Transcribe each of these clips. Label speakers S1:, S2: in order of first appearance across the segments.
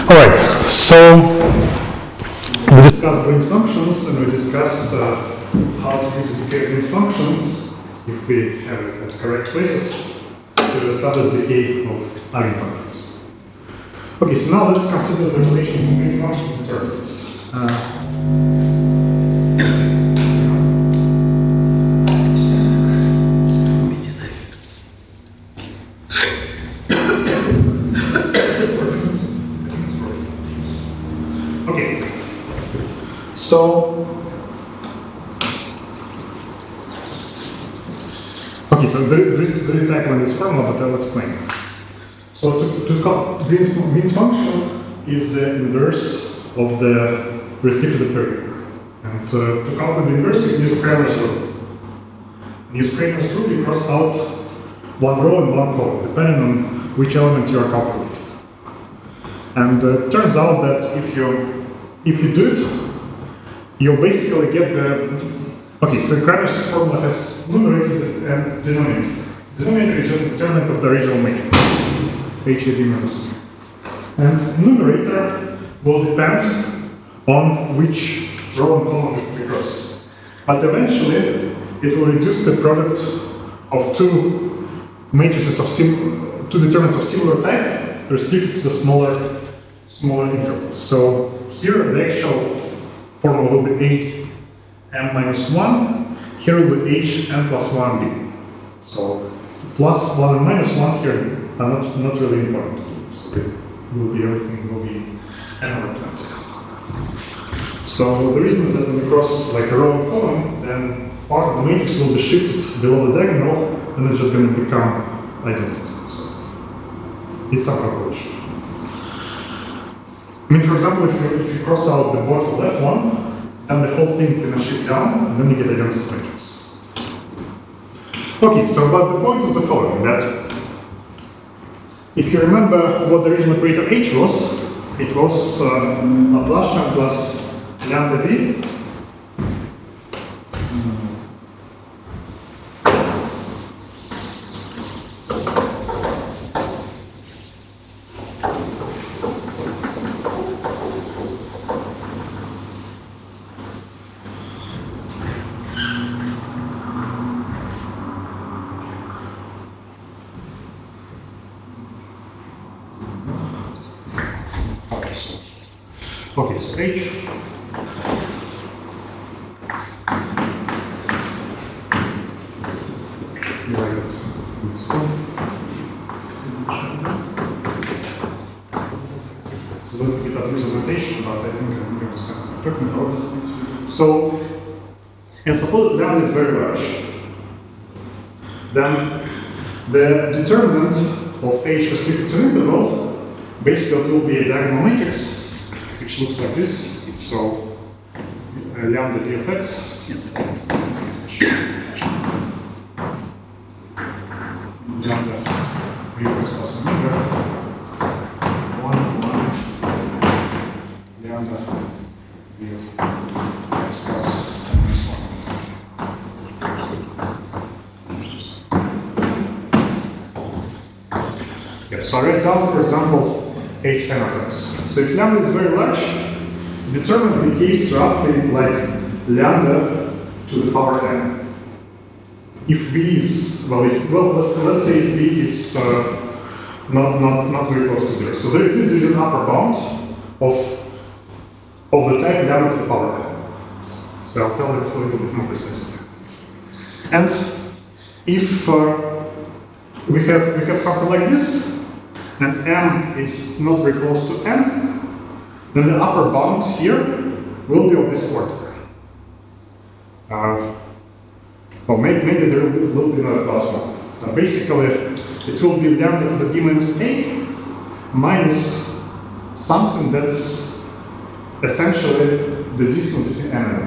S1: Alright, so we discussed Green's functions and we discussed how to use the decay of Green's functions if we have it at correct places to establish the decay of eigenfunctions. Okay, so now let's consider the relation between Green's function and determinants. So there is a type in this formula, but I'll explain. So to call Green's function is the inverse of the restricted period. And to calculate the inverse, you use Kramer's rule. Use Kramer's rule, you cross out one row and one column, depending on which element you are calculating. And it turns out that if you do it, you'll basically get the. Okay, so Kramer's formula has numerator and denominator. Denominator is just the determinant of the original matrix, HAB minus B. And numerator will depend on which row and column we cross. But eventually, it will reduce the product of two matrices of two determinants of similar type restricted to the smaller intervals. So here the actual formula will be A m minus 1, here will be h n plus 1b. So plus 1 and minus 1 here are not really important. So everything will be n over 20. So the reason is that when we cross like a row and column, then part of the matrix will be shifted below the diagonal, and it's just going to become identity. So it's some calculation. I mean, for example, if you cross out the bottom left one, and the whole thing is going to shift down, and then you get against the matrix. Okay, so but the point is the following, that if you remember what the original operator h was, it was Laplacian plus lambda v. Okay, so h. It's a little bit of notation, but I think you understand what I'm talking about. So, and suppose that lambda is very large, then the determinant of h restricted to an interval basically it will be a diagonal matrix, which looks like this. So lambda v of x lambda v of x plus omega 1 lambda v of x plus minus 1. Yes, so I write down, for example, h n of x. So if lambda is very large, the determinant behaves roughly like lambda to the power n. If v is let's say if v is not very close to 0. So this is an upper bound of the type lambda to the power n. So I'll tell it a little bit more precisely. And if we have something like this, and m is not very close to n, then the upper bound here will be of this order. Well, maybe there will be another plus 1. Basically, it will be lambda to the b minus a minus something that's essentially the distance between n and n.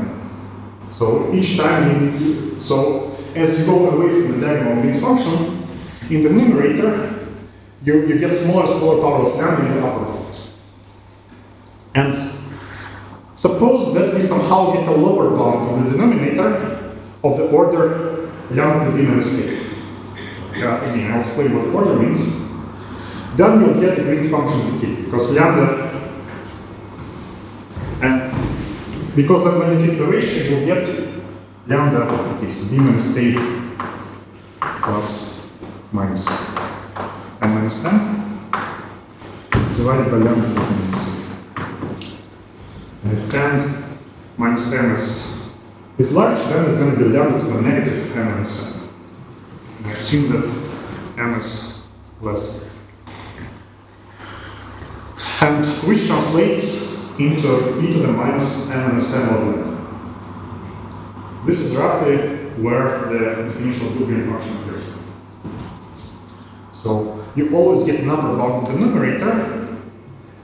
S1: So each time so as you go away from the diagonal Green's function, in the numerator, you get smaller power of lambda in the upper bound. And suppose that we somehow get a lower bound of the denominator of the order lambda to b minus a. Again, I'll explain what the order means. Then you'll get the Green's function decay, because lambda because when you take the ratio, you get lambda, okay, so b minus a plus minus n minus n divided by lambda minus a. And if n minus n is large, then it's going to be lambda to the negative n minus n. And I assume that n is less. And which translates into e to the minus n minus n log n. This is roughly where the definition of Lagrange function appears. So you always get an upper bound in the numerator,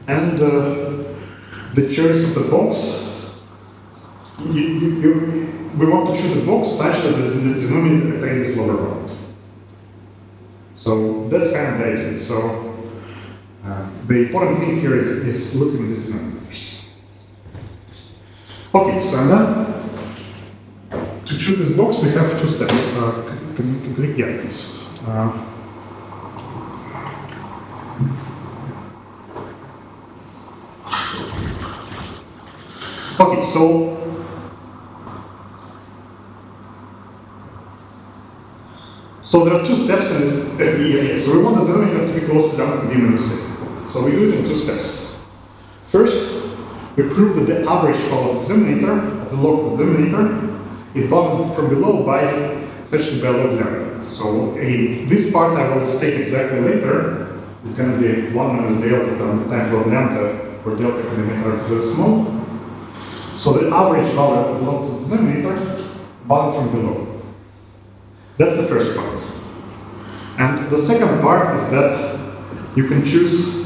S1: and the choice of the box, we want to choose the box such that the denominator contains this lower bound. So that's kind of the idea. So the important thing here is looking at these denominators. Okay, so then to choose this box, we have two steps. Can you click yeah, please? Okay, so there are two steps in this FEA. So we want the denominator to be close to lambda b minus a. So we do it in two steps. First, we prove that the average value of the denominator, of the log of the denominator, is bounded from below by essentially by log lambda. So this part I will state exactly later. It's going to be 1 minus delta times log lambda, where delta and denominator is very small. So the average value of the log of the denominator bounded from below. That's the first part. And the second part is that you can choose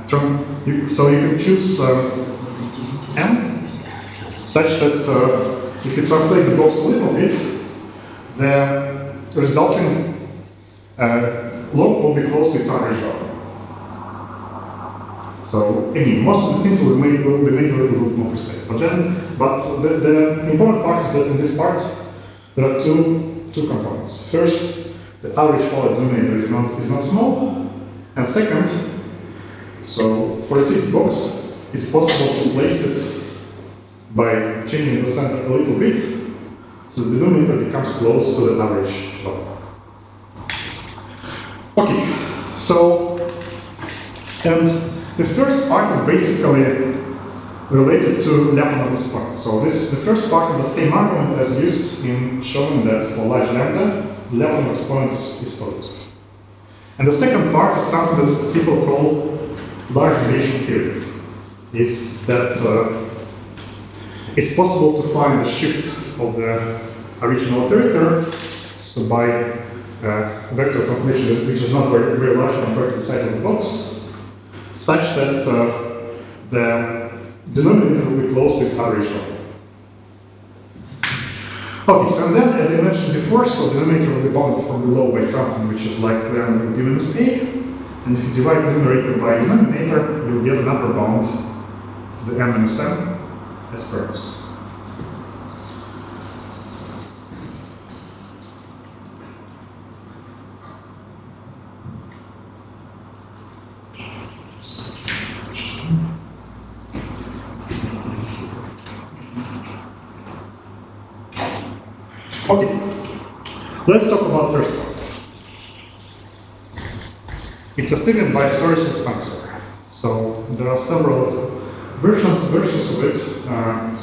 S1: so you can choose m such that if you translate the box a little bit, the resulting log will be close to its average value. So again, most of the things will be made a little bit more precise. But the important part is that in this part there are two components. First, the average value denominator is not small, and second, so for a fixed box, it's possible to place it by changing the center a little bit, so the denominator becomes close to the average value. Okay, so and the first part is basically related to Lyapunov's part. So the first part is the same argument as used in showing that for large lambda, the Lyapunov exponent is positive. And the second part is something that people call large deviation theory. It's that it's possible to find the shift of the original operator, so by vector translation, which is not very large compared to the size of the box, such that the denominator will be close to its average value. Okay, so then, as I mentioned before, so the denominator will be bounded from below by something which is like lambda b minus a, and if you divide the numerator by the denominator, you'll get an upper bound, the n minus n, as promised. Okay, let's talk about the first part. It's a theorem by Soretz-Spencer. So there are several versions of it.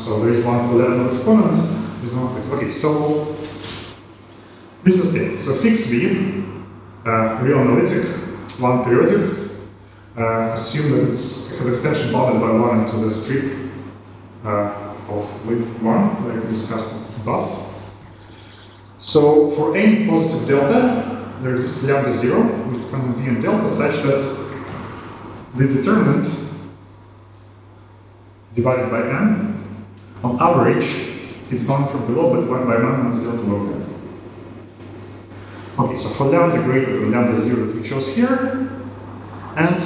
S1: So there is one for Lyapunov exponent, there is one fixed. Okay, so this is it. So fixed V, real analytic, one periodic. Assume that it has extension bounded by 1 into the strip of width 1, like we discussed above. So for any positive delta, there is lambda 0 with quantum v and delta such that the determinant divided by n on average is bounded from below but 1 by minus delta log n. Okay, so for lambda greater than lambda 0 that we chose here, and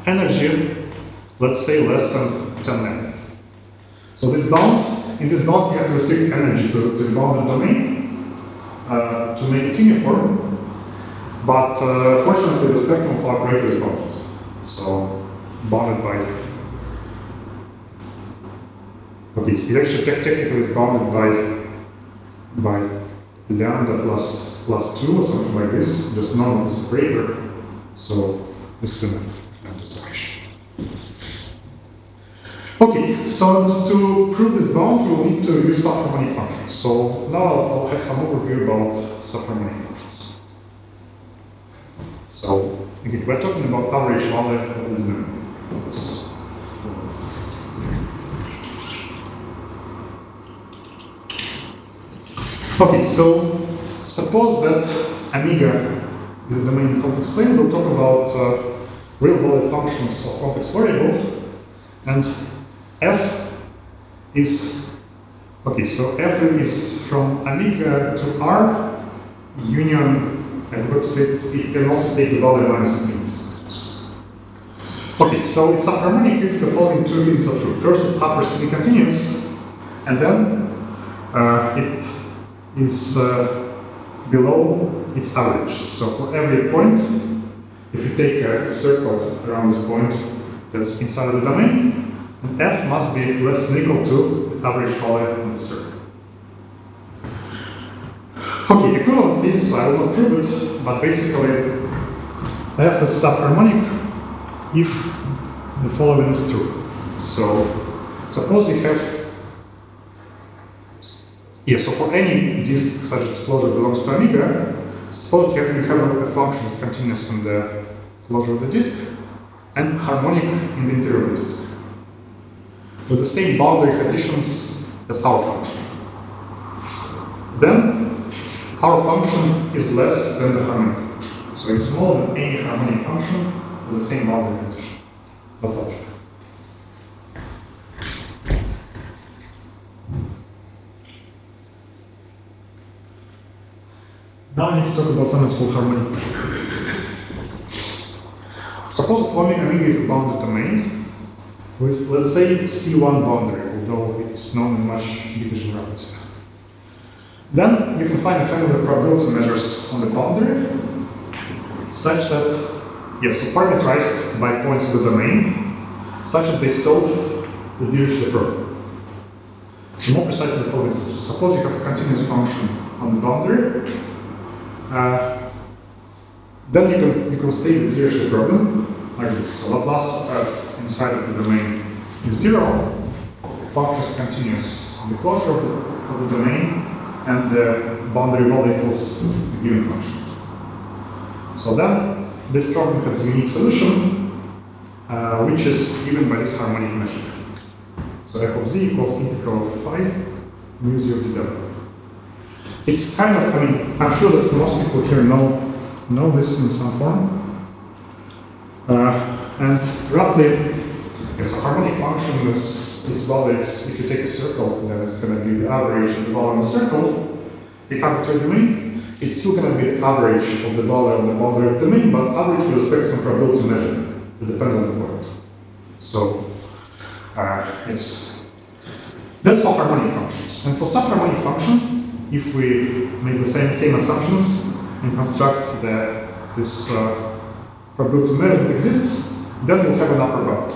S1: energy, let's say less than 10 lambda. So this bound, in this bound you have to restrict energy to the bounded domain to make it uniform, but fortunately the spectrum of operator is bounded. So bounded by Okay, so it actually technically is bounded by lambda plus 2 or something like this, just none of this greater. So this is enough. Okay, so to prove this bound, we'll need to use subharmonic functions. So now I'll have some overview about subharmonic functions. So again, we're talking about average value of the denominator. Okay, so suppose that omega is the domain in complex plane. We'll talk about real valued functions of complex variable, and f is, okay, so f is from omega to r union, I'm going to say this, it can also take the value minus infinity. Okay, so it's subharmonic if the following two things are true. First, it's upper semi-continuous, and then it is below its average. So for every point, if you take a circle around this point that's inside of the domain, f must be less than or equal to the average value of the circle. Okay, equivalently, so I will not prove it, but basically f is subharmonic if the following is true. So suppose you have, so for any disk such as closure belongs to omega, suppose you have a function that's continuous in the closure of the disk and harmonic in the interior of the disk, with the same boundary conditions as our function. Then our function is less than the harmonic function. So it's smaller than any harmonic function with the same boundary condition. Not logic. Now I need to talk about something that's called harmonic method. Suppose that omega is a bounded domain with, let's say, C1 boundary, although it's known in much bigger generality. Then you can find a family of probability measures on the boundary such that, so parameterized by points of the domain, such that they solve the Dirichlet problem. So more precisely the following steps. So suppose you have a continuous function on the boundary, then you can state the Dirichlet problem like this. So Laplace f inside of the domain is 0, function is continuous on the closure of the domain, and the boundary value equals the given function. So then this problem has a unique solution, which is given by this harmonic measure. So f of z equals integral of phi mu 0 dw. It's kind of, I'm sure that most people here know this in some form. And roughly, so harmonic function is valid. If you take a circle, then it's going to be the average of the value of the circle. The arbitrary domain, it's still going to be the average of the value of the boundary domain, but average with respect to some probability measure, depending on the point. So, that's for harmonic functions. And for subharmonic function, if we make the same assumptions and construct this probability measure that exists, then we'll have an upper bound.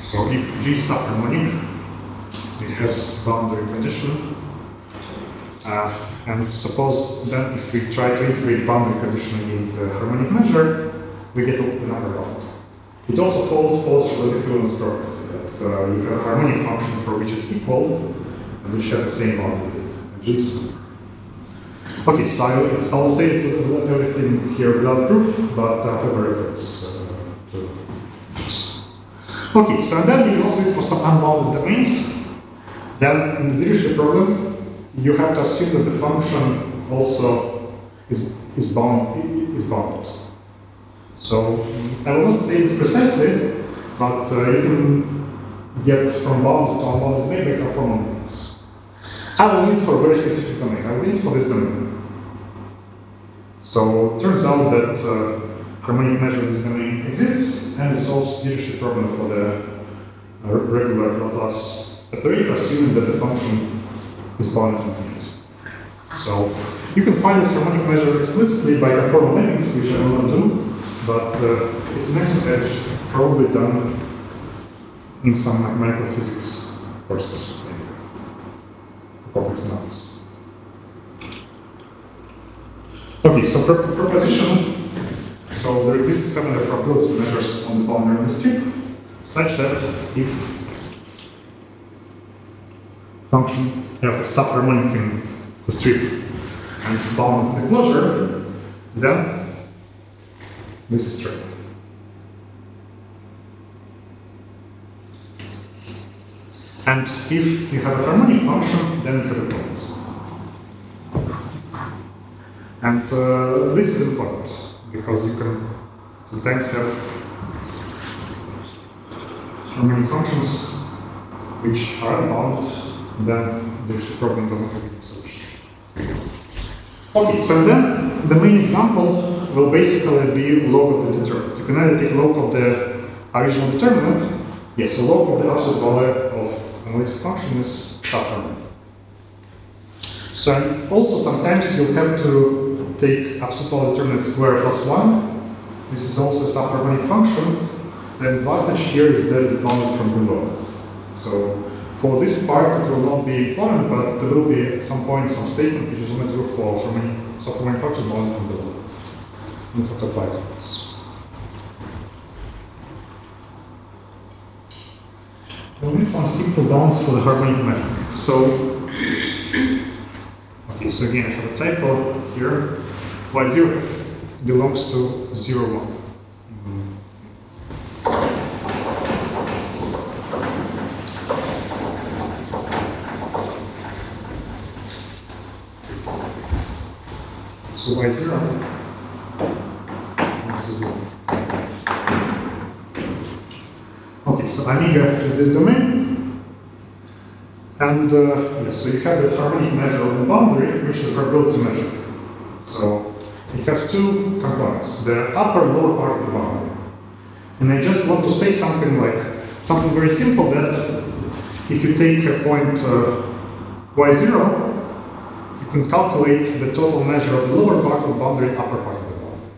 S1: So if G is subharmonic, it has boundary condition, and suppose then if we try to integrate boundary condition against the harmonic measure, we get an upper bound. It also follows from the equivalence property that you have a harmonic function for which is equal and which has the same boundary G. Okay, so I'll say everything here without proof, but I'll have a reference to this. Okay, so then you can also look for some unbounded domains. Then in the Dirichlet problem, you have to assume that the function also is bounded. So I will not say this precisely, but you can get from bounded to unbounded domain by conformal domains. I will need for a very specific domain. I will need for this domain. So it turns out that harmonic measure in this domain exists, and it solves the Dirichlet problem for the regular Laplace operator, assuming that the function is bounded to infinity. So you can find this harmonic measure explicitly by conformal mappings, which I will not do, but it's an exercise probably done in some mathematical physics courses, maybe, complex analysis. Okay, so proposition. So there exists family of probability measures on the boundary of the strip, such that if function have a subharmonic in the strip and it's bound with the closure, then this is true. And if you have a harmonic function, then you have a point. And this is important, because you can sometimes have harmonic functions which are unbound, then the problem doesn't have a solution. Okay, so then the main example will basically be log of the determinant. You can either take log of the original determinant, yes, so log of the absolute value of analytic function is subharmonic. So also sometimes you'll have to take absolute value determinant square plus 1. This is also a subharmonic function. The advantage here is that it's bounded from below. So for this part it will not be important, but there will be at some point some statement which is only true for subharmonic function bounded from below. We have to apply to this. We'll need some simple bounds for the harmonic measurement. So, okay, so again I have a typo here. Y0 belongs to 0, 1. So Y0 okay, so omega is this domain. And yes, so you have the harmonic measure on the boundary, which is a probability measure. So it has two components, the upper and lower part of the boundary. And I just want to say something very simple, that if you take a point Y0, you can calculate the total measure of the lower part of the boundary and upper part of the boundary.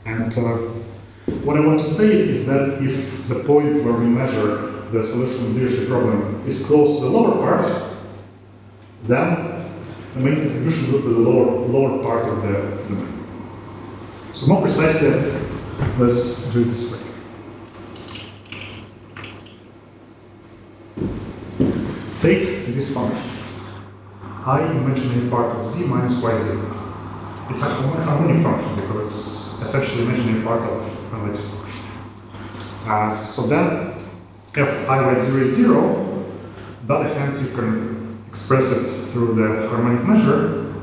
S1: And what I want to say is that if the point where we measure the solution of the Riesz problem is close to the lower part, then the main contribution will be the lower part of the domain. So more precisely, let's do it this way. Take this function, I imaginary part of z minus y0. It's a harmonic function because it's essentially imaginary part of analytic function. So then, if I y0 is 0, on the other hand, you can express it through the harmonic measure.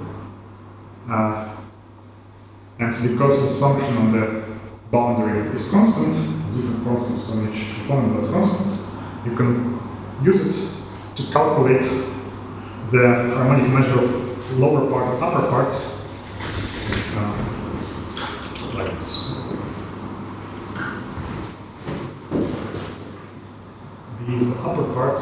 S1: And because this function on the boundary is constant, different constants on each component is constant, you can use it to calculate the harmonic measure of lower part and upper part like this. B is the upper part.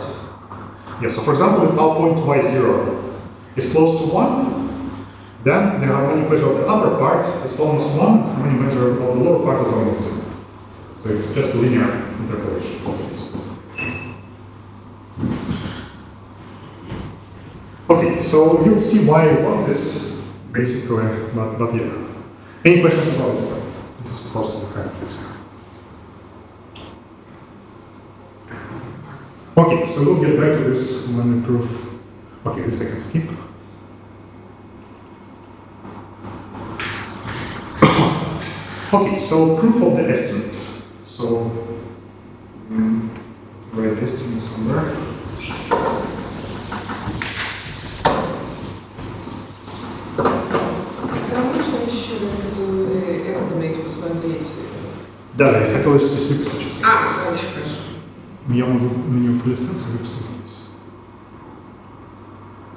S1: Yeah, so for example, if our point y0 is close to 1, then the harmonic measure of the upper part is almost 1, harmonic measure of the lower part is almost 0. So it's just a linear interpolation of this. Okay, so you'll see why I want this, basically, but yeah. Any questions about this part? This is supposed to be kind of physical. Okay, so we'll get back to this when we prove. Okay, this I can skip. Okay, so proof of the estimate. So, write estimate somewhere. Да, я хотел здесь выписать сейчас.
S2: Очень хорошо.
S1: Я могу на нее полистаться и выписать.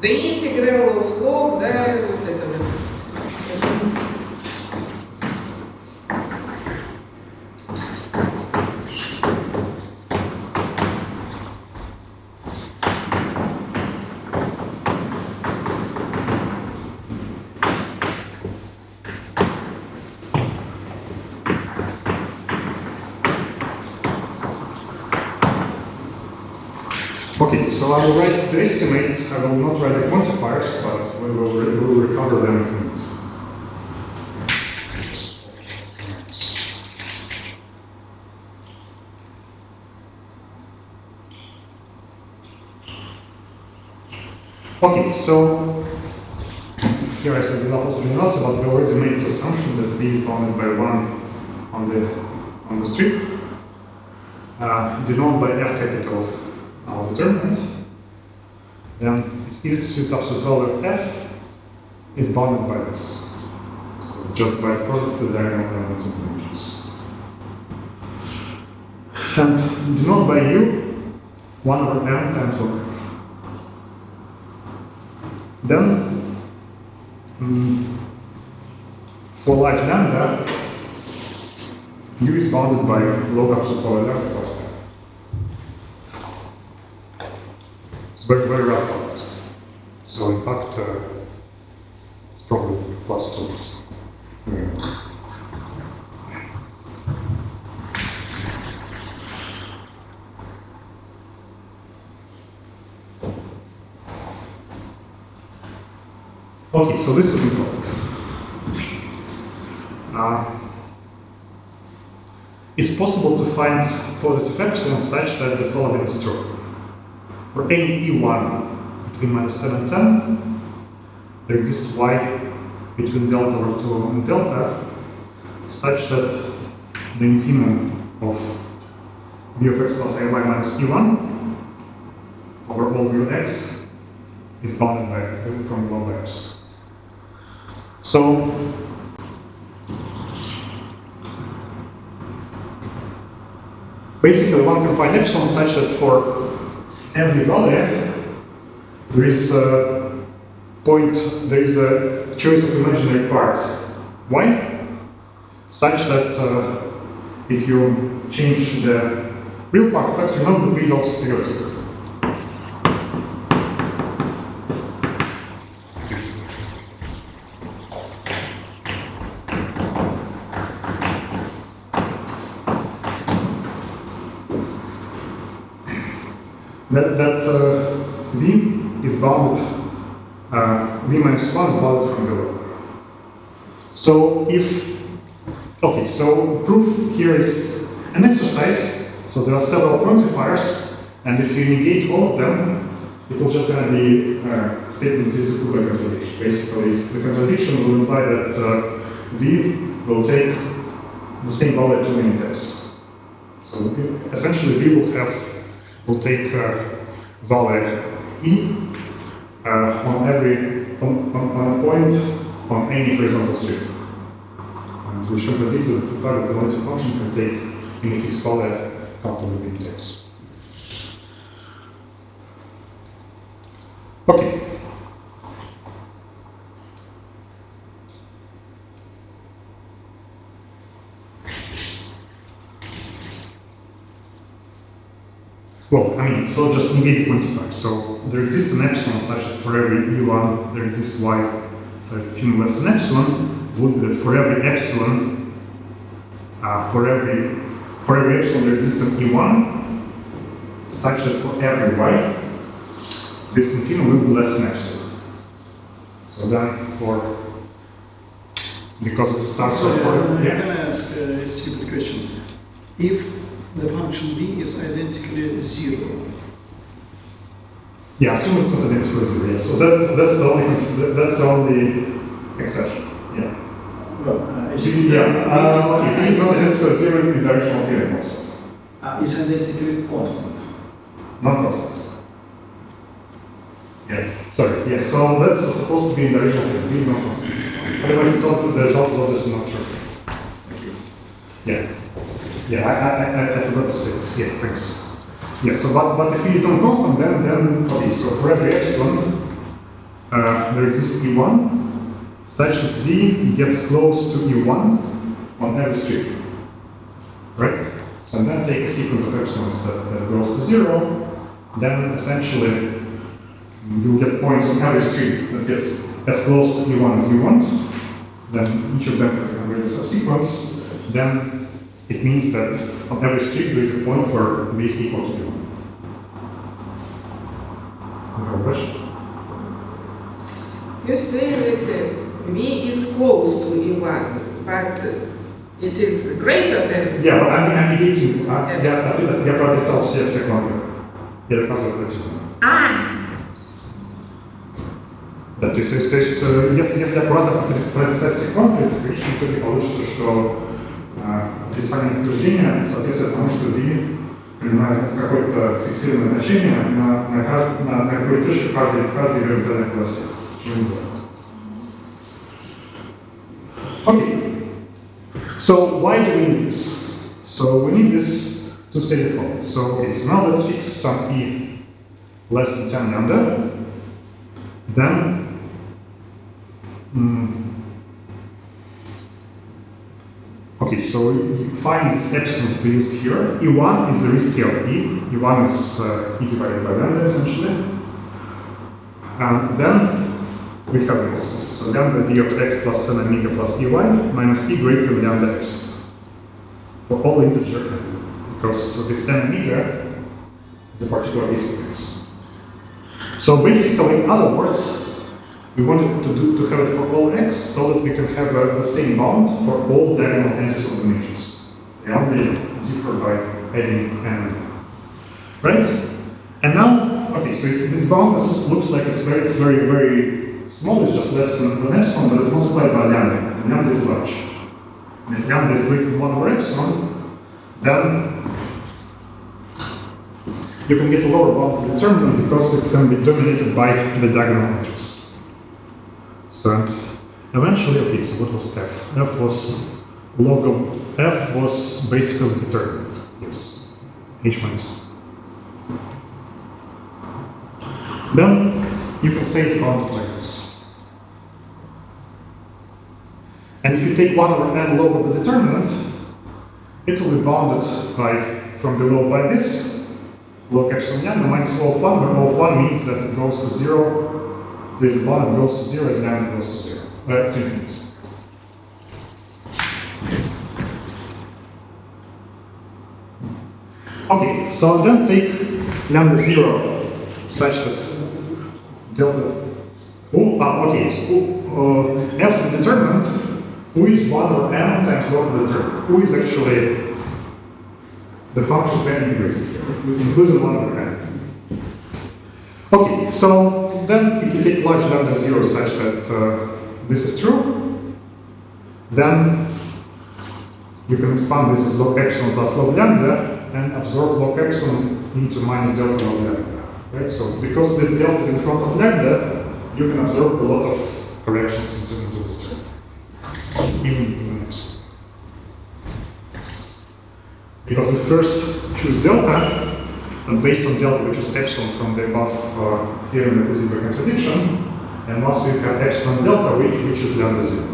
S2: The integral of log, да, вот это вот.
S1: Okay, so I will write the estimate. I will not write the quantifiers, but we will recover them. Okay, so here I said the opposite results, but we already made the assumption that V is bounded by 1 on the strip, denoted by F capital determinant. Then it's easy to see the absolute value of F is bounded by this. So just by product of the diagonal elements of the matrix. And denoted by U, 1 over M times log F. Then, for large lambda, U is bounded by log absolute value lambda plus F. It's very, very rough out. So in fact, it's probably plus 2. Okay, so this is important. It's possible to find positive epsilon such that the following is true. For any E1 between minus 10 and 10, there exists Y between delta over 2 and delta such that the infimum of V of x plus Ay minus E1 over all V of x is bounded by from log x. So, basically one can find epsilon such that for every value there is a point, there is a choice of imaginary part y, such that if you change the real part of x, remember the V is also periodic. That V is bounded, V minus 1 is bounded from below. So if, okay, so proof here is an exercise, so there are several quantifiers, and if you negate all of them, it will just going to be statements is equal by contradiction. Basically, the contradiction will imply that V will take the same value at 2 units. So essentially V will take value E on every on a point on any horizontal strip. And we showed that this is the fact that the latent function can take any fixed value up to the big terms. Okay. Well, I mean, so just negate the quantifier. So there exists an epsilon such that for every E1 there exists Y, so if you less than epsilon, it would be that for every epsilon, for every epsilon there exists an E1 such that for every Y, this infimum will be less than epsilon. So then because it starts
S3: so,
S1: for
S3: can I ask a stupid question? If the function b is identically 0.
S1: Yeah, assume it's not identical to 0. Yeah. So that's the only exception. Yeah.
S3: Well,
S1: Okay, if it's not identical to 0, the directional theorem also.
S3: Is identically constant.
S1: Not constant. Yeah. Sorry. Yeah. So that's supposed to be in directional theorem. B is not constant. Otherwise, the result is obviously not true. Yeah. Yeah, I forgot to say it. Yeah, thanks. Yeah, so but if V is non-constant, then okay, so for every epsilon, there exists E1 such that V gets close to E1 on every strip. Right? So then take a sequence of epsilons that goes to 0, then essentially you'll get points on every strip that gets as close to E1 as you want. Then each of them has a convergent subsequence. Then it means that on every strip there is a point where V is equal to 1.
S2: You say that V is close to E1, but it is greater than.
S1: Yeah, but I'm indicating, yeah, I think that я прописал все контуры. Я доказываю это сегодня. Да, то есть, если я правда прописать все контуры, то в конечном итоге получится, что отрицательное утверждение соответствует тому, что V принимает какое-то фиксированное значение на какой-то точке в каждой элементарной полосе. Почему не бывает? Okay. So why do we need this? So we need this to say the following. So okay, so now let's fix some E less than 10 lambda. Then okay, so you find this epsilon to use here. E1 is the rescale of E. E1 is E divided by lambda essentially. And then we have this. So lambda d of x plus n omega plus ey minus e greater than lambda epsilon for all integer n, because this n omega is a particular case of x. So basically, in other words, we wanted to have it for all x so that we can have the same bound for all diagonal edges of the matrix. They only differ by adding n, right? And now, okay, so this bound looks like it's very small, it's just less than epsilon, but it's multiplied by lambda, and lambda is large. And if lambda is greater than 1 over epsilon, then you can get a lower bound for the determinant because it can be dominated by the diagonal edges. So and eventually, okay, so what was f? F was log of f was basically the determinant, yes, h minus. Then you can say it's bounded like this. And if you take 1 over n log of the determinant, it will be bounded from below by this log epsilon lambda minus O of 1, where O of 1 means that it goes to 0. There's a bound that goes to 0 as lambda goes to 0. To infinity. Okay, so then take lambda 0 such that delta. Okay, so f is the determinant. U is 1 over n times log of the determinant. U is actually the function of n integrated here, including 1 over n. Okay, so then if you take large lambda 0 such that this is true, then you can expand this as log epsilon plus log lambda and absorb log epsilon into minus delta log lambda. Right? So because this delta is in front of lambda, you can absorb a lot of corrections into this term, even epsilon. Because we first choose delta, and based on delta we choose epsilon from the above theorem that is by contradiction, and once we have epsilon delta, we choose lambda 0.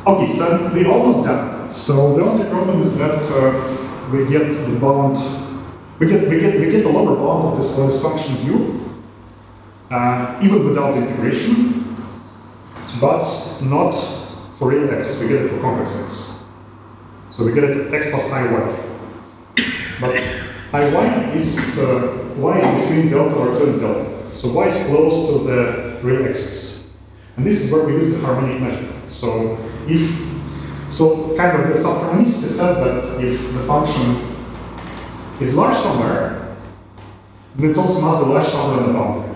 S1: Okay, so we're almost done. So the only problem is that we get the bound, we get the lower bound of this function u, even without integration, but not for real x. We get it for complex x. So we get it x plus iy. But iy is y is between delta or 2 and delta. So y is close to the real axis. And this is where we use the harmonic method. So kind of the subharmonicity says that if the function is large somewhere, then it also must be large somewhere in the boundary.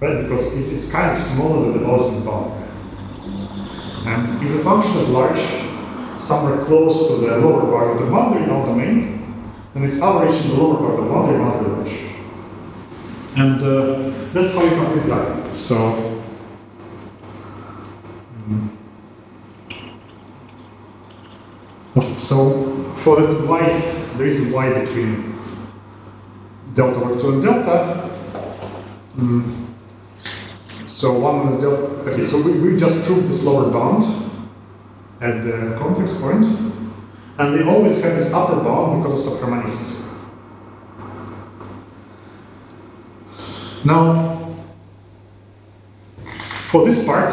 S1: Right? Because it's kind of smaller than the policy in the boundary. And if the function is large, somewhere close to the lower part of the boundary in our domain, then its average in the lower part of the boundary must be large. And that's how you complete that. So okay, so for that y, there is a y between delta over 2 and delta. So 1 minus delta. Okay, so we just proved this lower bound at the complex point, and we always have this upper bound because of subharmonicity. Now, for this part,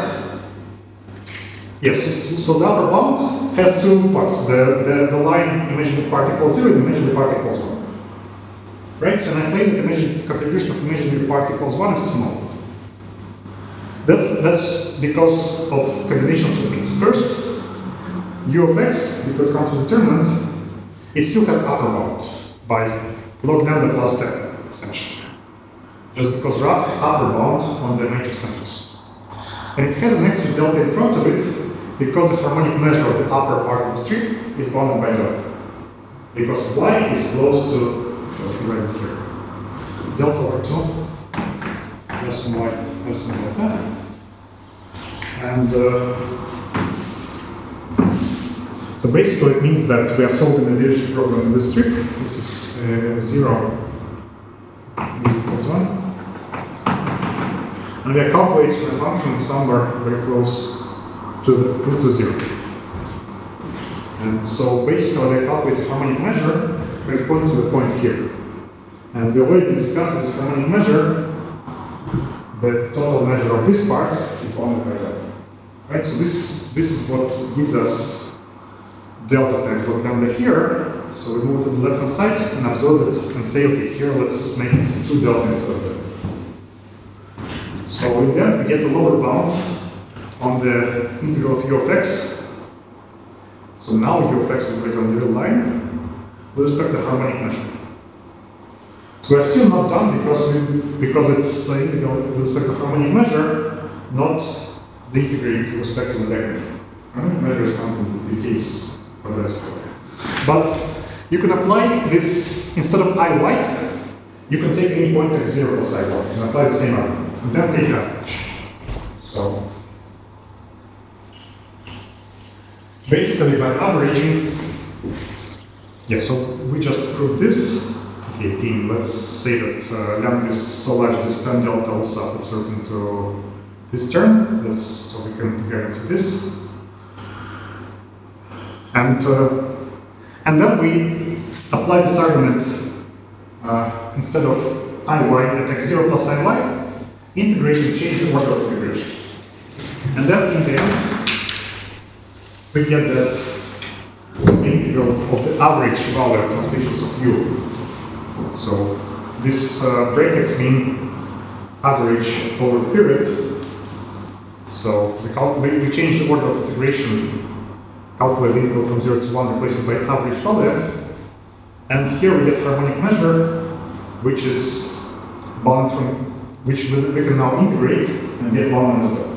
S1: yes, so the upper bound has 2 parts. The line imaginary part equals 0 and imaginary part equals 1. Right? So, and I claim that the contribution of imaginary part equals 1 is small. That's because of combination of two things. First, u of x, because it comes to determinant, it still has upper bound by log lambda plus 10, essentially. Just because rough upper bound on the matrix centers. And it has an extra delta in front of it because the harmonic measure of the upper part of the strip is bounded by log. Because y is close to, right here, delta over 2, less than y, less than delta. And so basically it means that we are solving the leadership problem in this strip. This is 0 is equals 1. And we are calculating a function somewhere very close to 0. And so basically we calculate the harmonic measure corresponding to the point here. And we already discussed this harmonic measure. The total measure of this part is bounded by that. Right? So this is what gives us delta times log lambda here. So we move to the left hand side and absorb it and say, okay, here let's make it 2 delta instead of that. So with that we get a lower bound on the integral of u of x. So now u of x is based on the real line with respect to the harmonic measure. We are still not done because it's integral with respect to harmonic measure, not the integrate with respect to the back measure. Harmonic measure is something that decays progressively. But you can apply this instead of iy, you can take any point x0 plus iy and apply the same argument. And then take average. So basically by averaging, yeah, so we just proved this. Okay, again, let's say that lambda is so large this 10 delta also absorbed into this term. So we can compare it to this. And then we apply this argument instead of iy at x0 plus iy, integration change the order of integration. And then in the end, we get that the integral of the average value of translations of u. So these brackets mean average over the period. So we change the order of integration, calculate the integral from 0 to 1, replace it by average value. And here we get harmonic measure, which is bound from which we can now integrate and get 1 minus delta.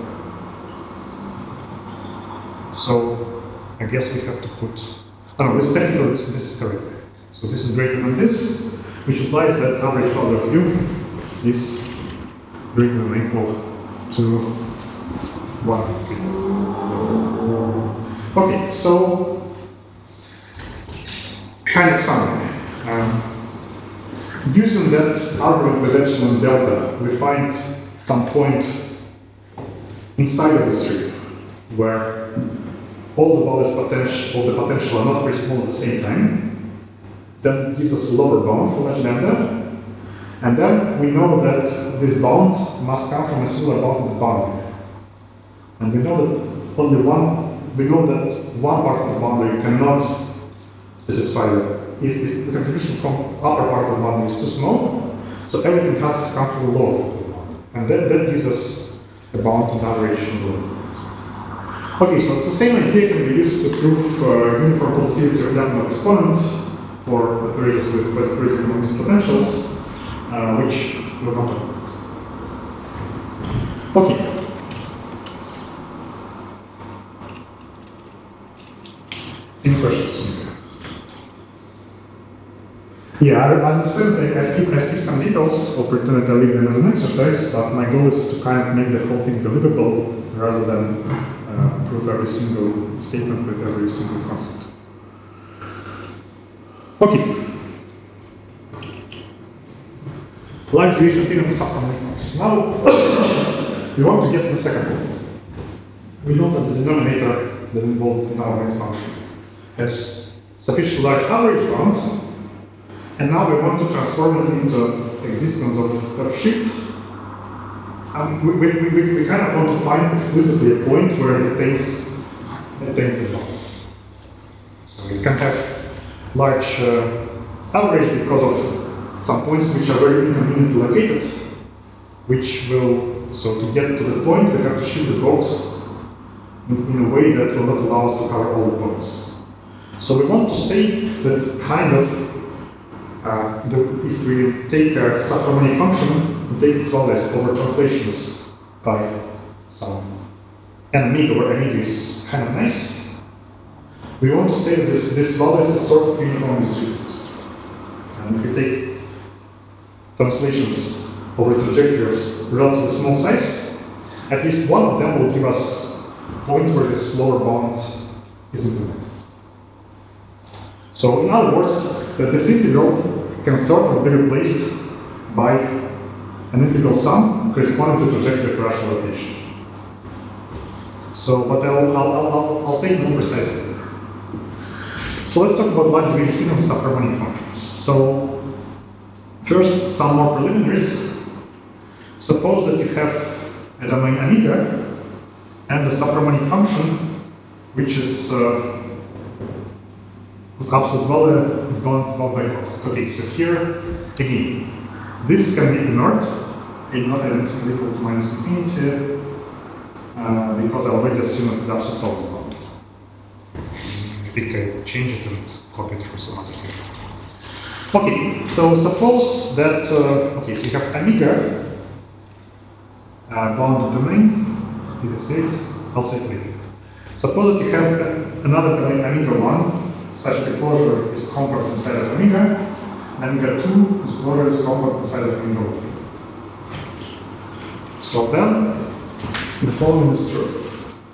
S1: So I guess we have to put, this technical, this is correct. So this is greater than this, which implies that average value of u is greater than or equal to 1. Okay, so kind of summary. Using that argument with epsilon delta, we find some point inside of the strip where all the potential are not very small at the same time. That gives us a lower bound for large lambda. And then we know that this bound must come from a similar bound to the boundary. And we know that one part of the boundary cannot satisfy if the contribution from upper part of the boundary is too small, so everything has to come from the lower. And that gives us a bound to average. Okay, so it's the same idea can be used to prove uniform positivity of lambda exponent for operators with perturbative potentials, which we're going to. Okay. Any questions? Yeah, I understand that I skip some details or pretend that I leave them as an exercise, but my goal is to kind of make the whole thing believable rather than prove every single statement with every single constant. Okay. Like Diophantine of the subharmonic functions. Now, we want to get the second one. We know that the denominator that involved in our main function has sufficiently large average bound, and now we want to transform it into existence of shift. We kind of want to find explicitly a point where it attains the bound. So we can have large average because of some points which are very inconveniently located, which will, so to get to the point, we have to shift the box in a way that will not allow us to cover all the points. So we want to say that kind of, if we take a subharmonic function, we take its values over translations by some n omega, where omega is kind of nice. We want to say that this value is sort of uniformly distributed. And if we take translations over trajectories relatively small size, at least one of them will give us a point where this lower bound is implemented. So in other words, that this integral can sort of be replaced by an integral sum corresponding to trajectory of rational rotation. So, but I'll say it more precisely. So let's talk about localization of subharmonic functions. So first, some more preliminaries. Suppose that you have a domain omega and a subharmonic function, which is whose absolute value is bound by constant. Okay, so here again, this can be ignored, and not identically equal to minus infinity, because I already assume that the absolute value is bound. I think I changed it and copied for some other thing. Okay, so suppose that okay, we have omega bounded domain. Did I say it? I'll say it later. Suppose that you have another domain omega 1, such that the closure is compact inside of omega, and omega 2, this closure is compact inside of omega 1. So then, the following is true.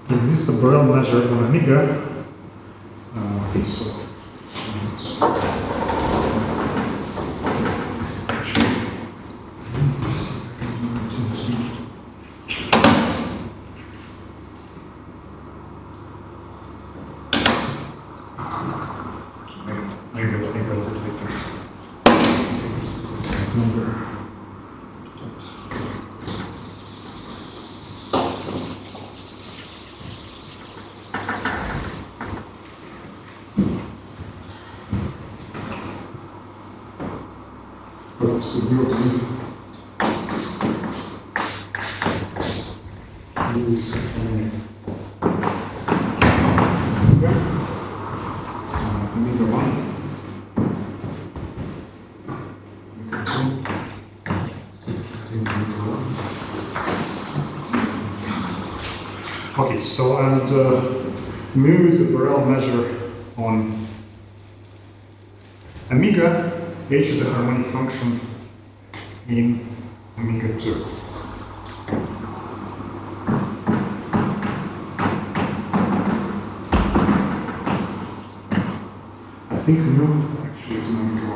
S1: There exists a Borel measure on omega. Okay, so okay, so and mu is a Borel measure on omega. H is a harmonic function in omega 2. I think mu actually is in omega 1.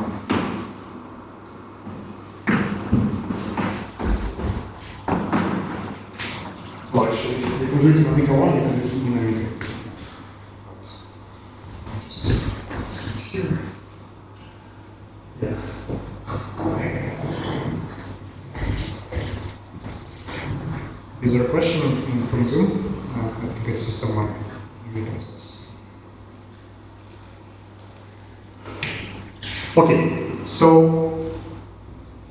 S1: Well, actually, you can do it in omega 1, you can do it in omega 2. Here. Yeah. Is there a question from Zoom? I think I see someone. Okay, so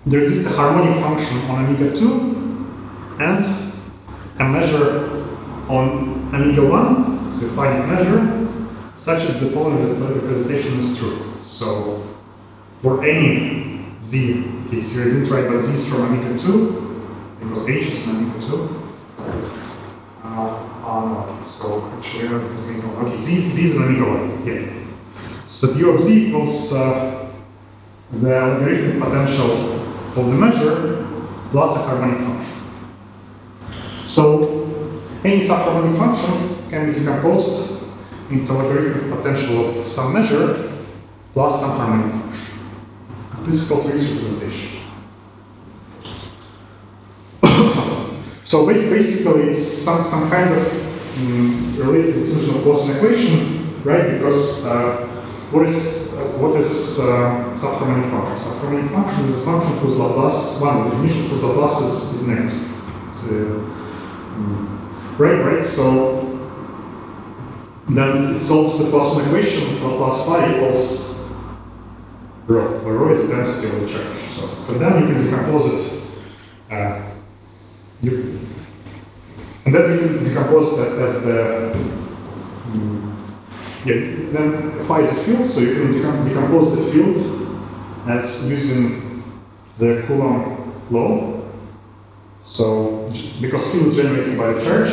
S1: there exists a harmonic function on omega 2 and a measure on omega 1, so a finite measure, such that the following representation is true. So for any z, okay, so here is right, but z is from omega 2, because h is from omega 2. No, okay, so actually, okay, z is an omega 1, yeah. So u of z equals the logarithmic potential of the measure plus a harmonic function. So any subharmonic function can be decomposed into logarithmic potential of some measure plus some harmonic function. This is called Riesz representation. So basically it's some kind of related solution of Gaussian equation, right? Because what is subharmonic function? Subharmonic function is a function whose Laplace, one of the definitions whose Laplace is negative. Right? So then it solves the Gaussian equation Laplace phi equals rho, where rho is the density of the charge. So for them you can decompose it. And then you can decompose it as the then phi is a field, so you can decompose the field as using the Coulomb law. So because field is generated by the charge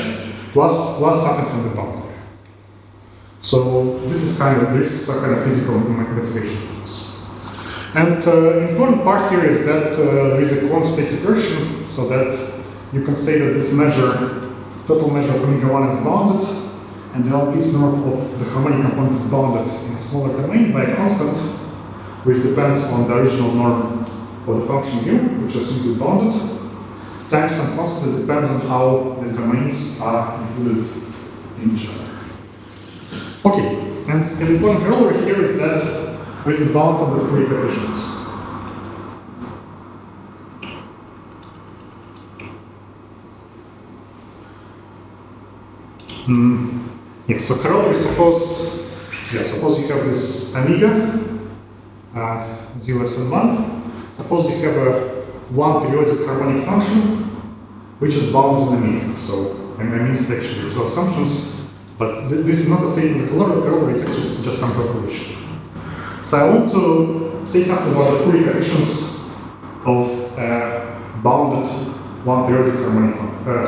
S1: plus something from the boundary. So this is kind of physical motivation. And important part here is that there is a quantitative version, so that you can say that this measure, total measure of omega 1 is bounded, and the LP's norm of the harmonic component is bounded in a smaller domain by a constant, which depends on the original norm of the function u, which is simply bounded, times some constant that depends on how these domains are included in each other. Okay, and the important corollary here is that there is a bound on the Fourier coefficients. Yes, so corollary, suppose you have this omega, 0 less than 1. Suppose you have a one periodic harmonic function, which is bound in the mean. So, I mean actually two assumptions, but this is not a statement of corollary, it's actually just some calculation. So I want to say something about the Fourier coefficients of bounded one periodic harmonic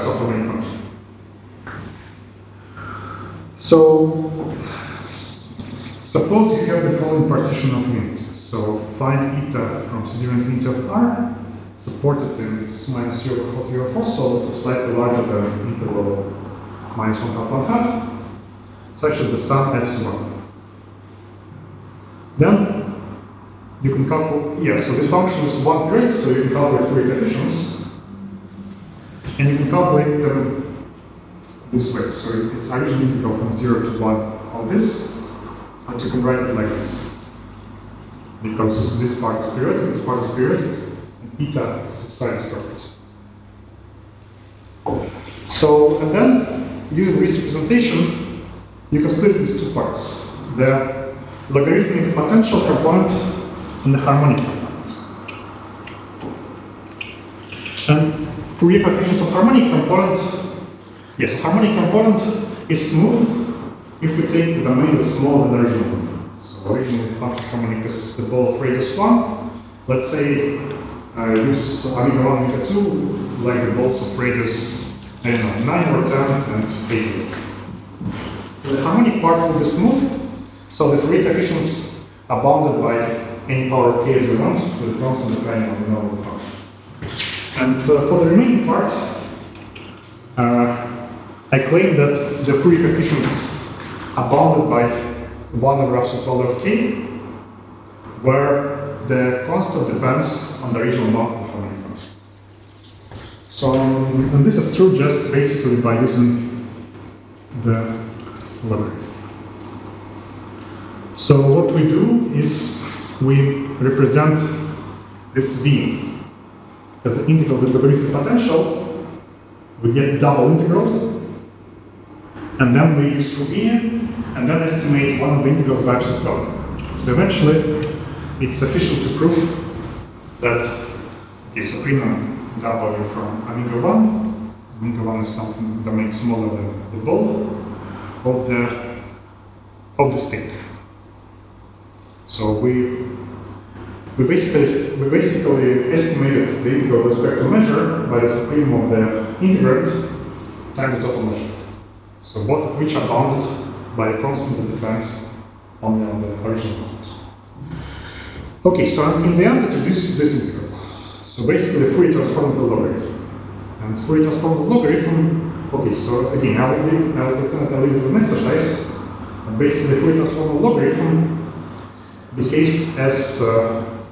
S1: subharmonic function. So suppose you have the following partition of units. So find eta from 0 infinity of r, supported in it's minus 0.404, so slightly larger than interval minus 1/2, such that the sum adds to 1. Then you can calculate, so this function is one period, so you can calculate Fourier coefficients, and you can calculate them this way. So it's originally integral from 0 to 1 on this, but you can write it like this. Because this part is periodic, this part is periodic, and eta is Feynman's property. So, and then using this representation, you can split it into two parts. The logarithmic potential component and the harmonic component. And Fourier coefficients of harmonic component, yes, harmonic component is smooth if we take the domain that's smaller than the original one. So originally the function harmonic is the ball of radius 1. Let's say use omega 1, omega 2, like the balls of radius, I don't know, 9 or 10 and 8. The harmonic part will be smooth, so the Fourier coefficients are bounded by any power of k as we want, with a constant depending on the normal function. And for the remaining part, I claim that the Fourier coefficients are bounded by 1 over absolute value of k, where the constant depends on the original norm of the harmonic function. So, and this is true just basically by using the logarithm. So what we do is we represent this v as the integral with logarithmic potential. We get double integral, and then we use Fourier, and then estimate one of the integrals by absolute value. So eventually, it's sufficient to prove that the supremum w from omega 1 is something that makes smaller than the ball of the state. So we basically estimated the integral with respect to measure by the supremum of the integrand times the total measure. So both of which are bounded by a constant that depends on the original point. Okay, so in the end it reduces this integral. So basically the Fourier transform of the logarithm. And Fourier transform of the logarithm, okay, so again, I'll leave this as an exercise. And basically the Fourier transform of the logarithm behaves as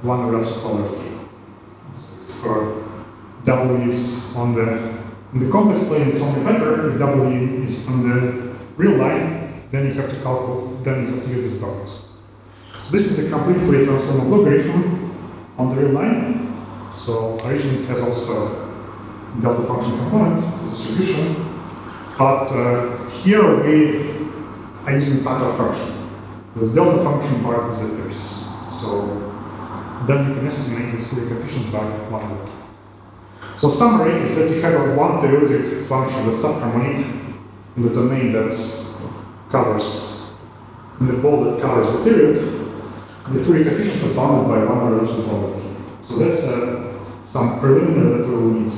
S1: 1 over absolute value of k. So if w is on in the complex plane, it's only better. If w is on the real line, then you have to calculate, then you have to use this dot. This is a complete Fourier transform of logarithm on the real line. So originally it has also delta function component, it's a distribution. But here we are using factor function. The delta function part disappears. So then you can estimate these Fourier coefficients by 1 over 2. So summary is that you have a one periodic function, the subharmonic, in the domain that covers, in the ball that covers the period. The Fourier coefficients are bounded by 1 over 1 over 2. So that's some preliminary that we will need.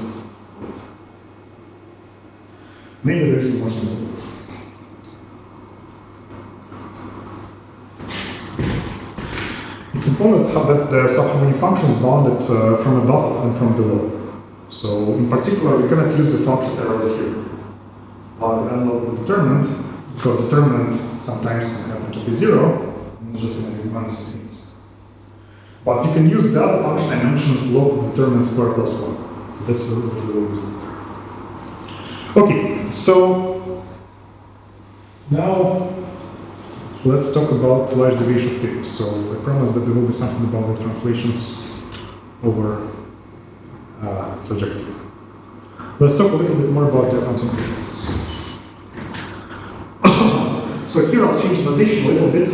S1: Maybe there is more simple. It's important that the subharmonic function is bounded from above and from below. So in particular, we cannot use the function term here. And the determinant, because determinant sometimes can happen to be 0, just in one things. But you can use the other function I mentioned, log determinant square plus 1. So that's what we will do. Okay, so now let's talk about large deviation theory. So I promise that there will be something about the translations over trajectory. Let's talk a little bit more about Diophantine frequencies. So here I'll change the notation a little bit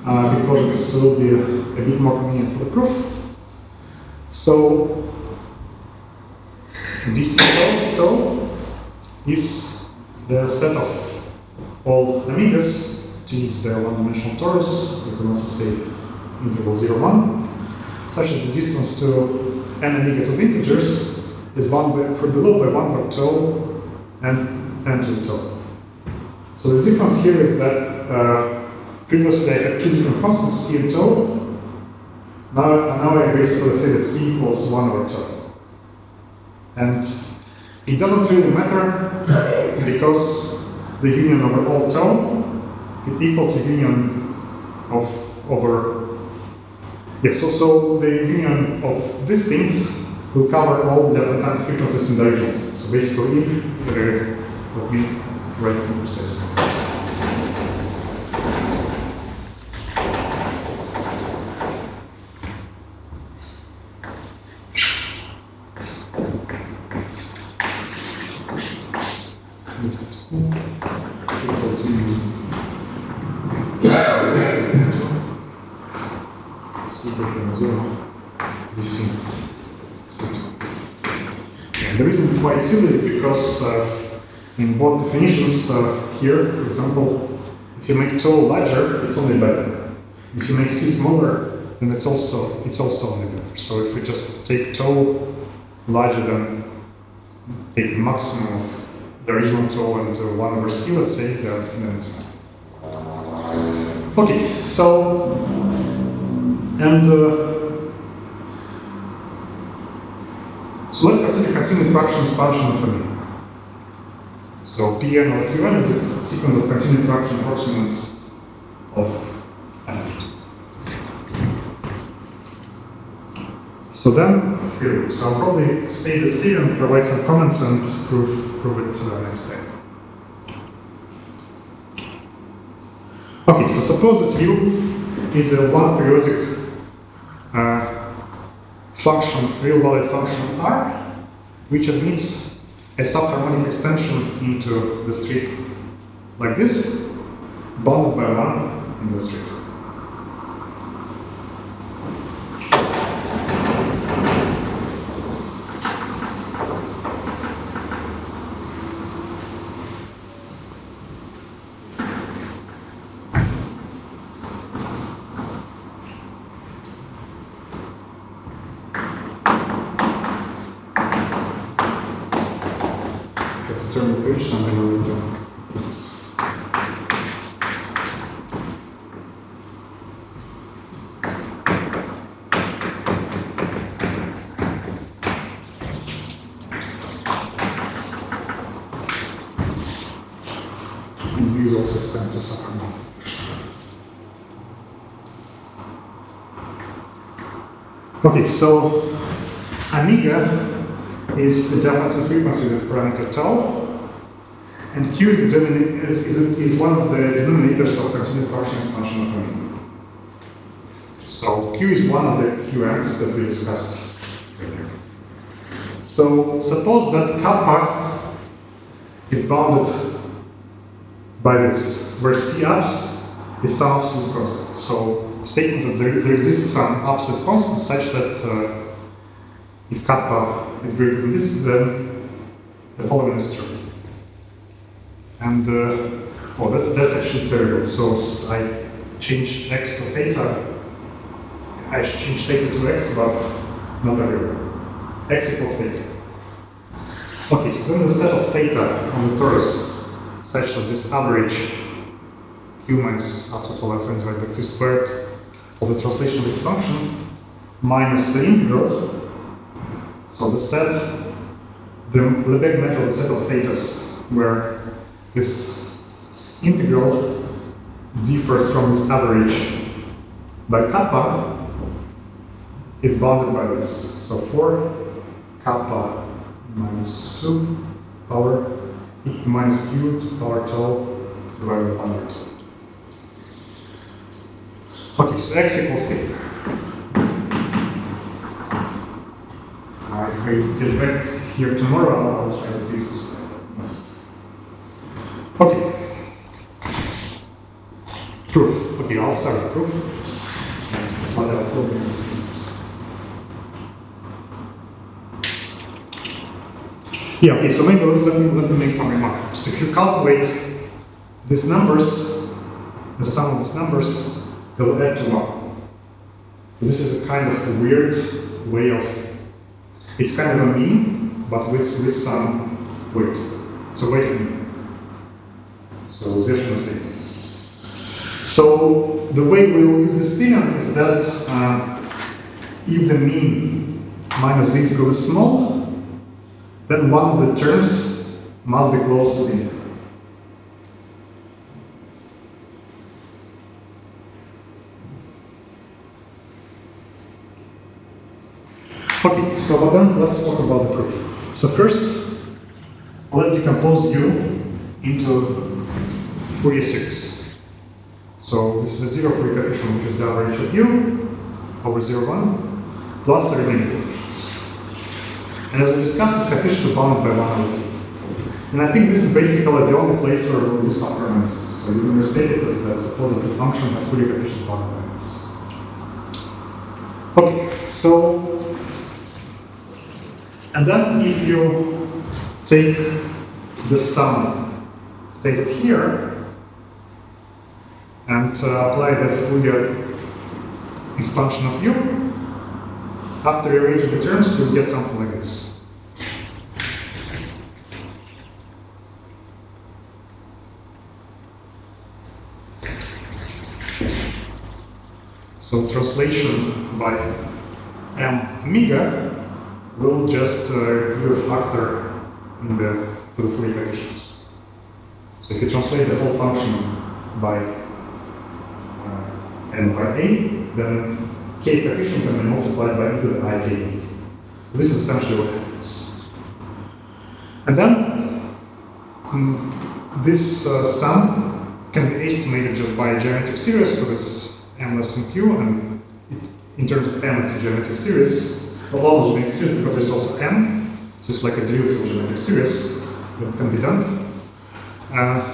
S1: because it will be a bit more convenient for the proof. So this tau is the set of all omegas. T is the one-dimensional torus. You can also say interval 0, 1, such that the distance to n omega to the integers is from below by 1 over tau and n to the tau. So the difference here is that previously I had two different constants, c and tau. Now I basically say that c equals 1 over tau. And it doesn't really matter because the union over all tau is equal to union of over. Yes, so the union of these things will cover all the Diophantine frequencies and directions. So basically, let me write it precisely. The reason why it's silly is because in both definitions here, for example, if you make tau larger, it's only better. If you make c smaller, then it's also only better. So if we just take tau larger than take the maximum of the original tau and 1 over c, let's say, then it's fine. Okay, so so let's consider continued fractions function of n. So Pn over Qn is a sequence of continued fraction approximants of n. So then, here, so I'll probably state this here and provide some comments and prove it next time. Okay, so suppose that U is a one periodic function, real valued function R, which admits a subharmonic extension into the strip like this, bounded by 1 in the strip. Turn the page, something will do. Yes. And we also extend to subharmonic. Okay, so omega is the Diophantine frequency with parameter tau. And Q is one of the denominators of continued fraction expansion of omega. So Q is one of the QNs that we discussed earlier. So suppose that kappa is bounded by this, where C abs is some absolute constant. So statements that there exists some absolute constant such that if kappa is greater than this, then the following is true. And well, that's actually terrible. So I changed x to theta. I changed theta to x, but not everywhere. X equals theta. Okay, so then the set of theta on the torus such that this average q minus after all f divided by q squared of the translation of this function minus the integral. So the set, the Lebesgue method, the set of thetas where this integral differs from this average by kappa is bounded by this. So 4 kappa minus 2 power minus q to power tau divided by 100. Okay, so x equals theta. If I get back here tomorrow, I'll try to fix this. Okay. Proof. Okay, I'll start with proof. What I'll prove in this minute. Yeah, okay, so maybe let me make some remarks. So if you calculate these numbers, the sum of these numbers, they'll add to 1. So this is a kind of a weird way of, it's kind of a mean, but with some weight. So weight mean. So So the way we will use this theorem is that if the mean minus the integral is small, then one of the terms must be close to the integral. Okay, so but then let's talk about the proof. So first, let's decompose u into Fourier series. So this is a zero Fourier coefficient, which is the average of u over 0, 1, plus the remaining coefficients. And as we discussed, this coefficient is bounded by 1 over t. And I think this is basically the only place where we'll do some parameters. So you can restate it as that suppose that the function has Fourier coefficient bounded by this. Okay, so and then if you take the sum stated here and apply the Fourier expansion of u, after you arrange the terms, you'll get something like this. So translation by m omega will just give a factor in to the Fourier coefficient. So if you translate the whole function by n by a, then k coefficients can be multiplied by e to the I k. So this is essentially what happens. And then this sum can be estimated just by a geometric series to this m less than q, and in terms of m, it's a geometric series. Allows geometric series because there's also m, so it's like a derivative of geometric series that can be done.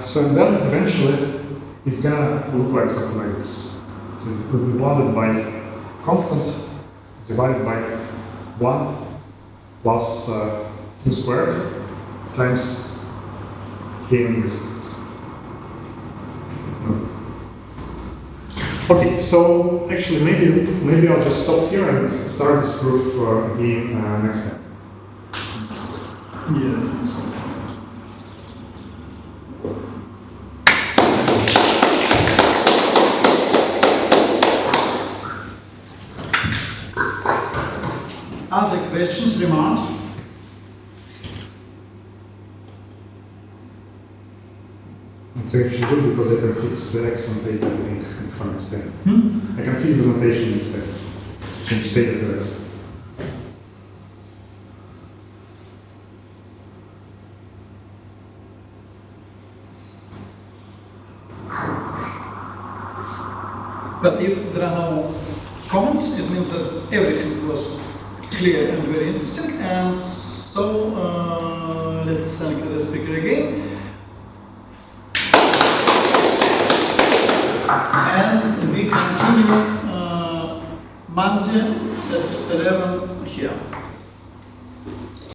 S1: So then eventually it's gonna look like something like this. So it will be bounded by constant divided by 1 plus q squared times k omega squared. Okay, so actually maybe I'll just stop here and start this proof again next time.
S3: Yeah, that seems so. Other questions, remarks?
S1: It's actually good because I can fix the x and theta, I think, if I understand. I can fix the notation instead. Change theta to x.
S3: But if there are no comments, it means that everything was clear and very interesting. And so let's thank the speaker again. And we continue Monday at 11 here.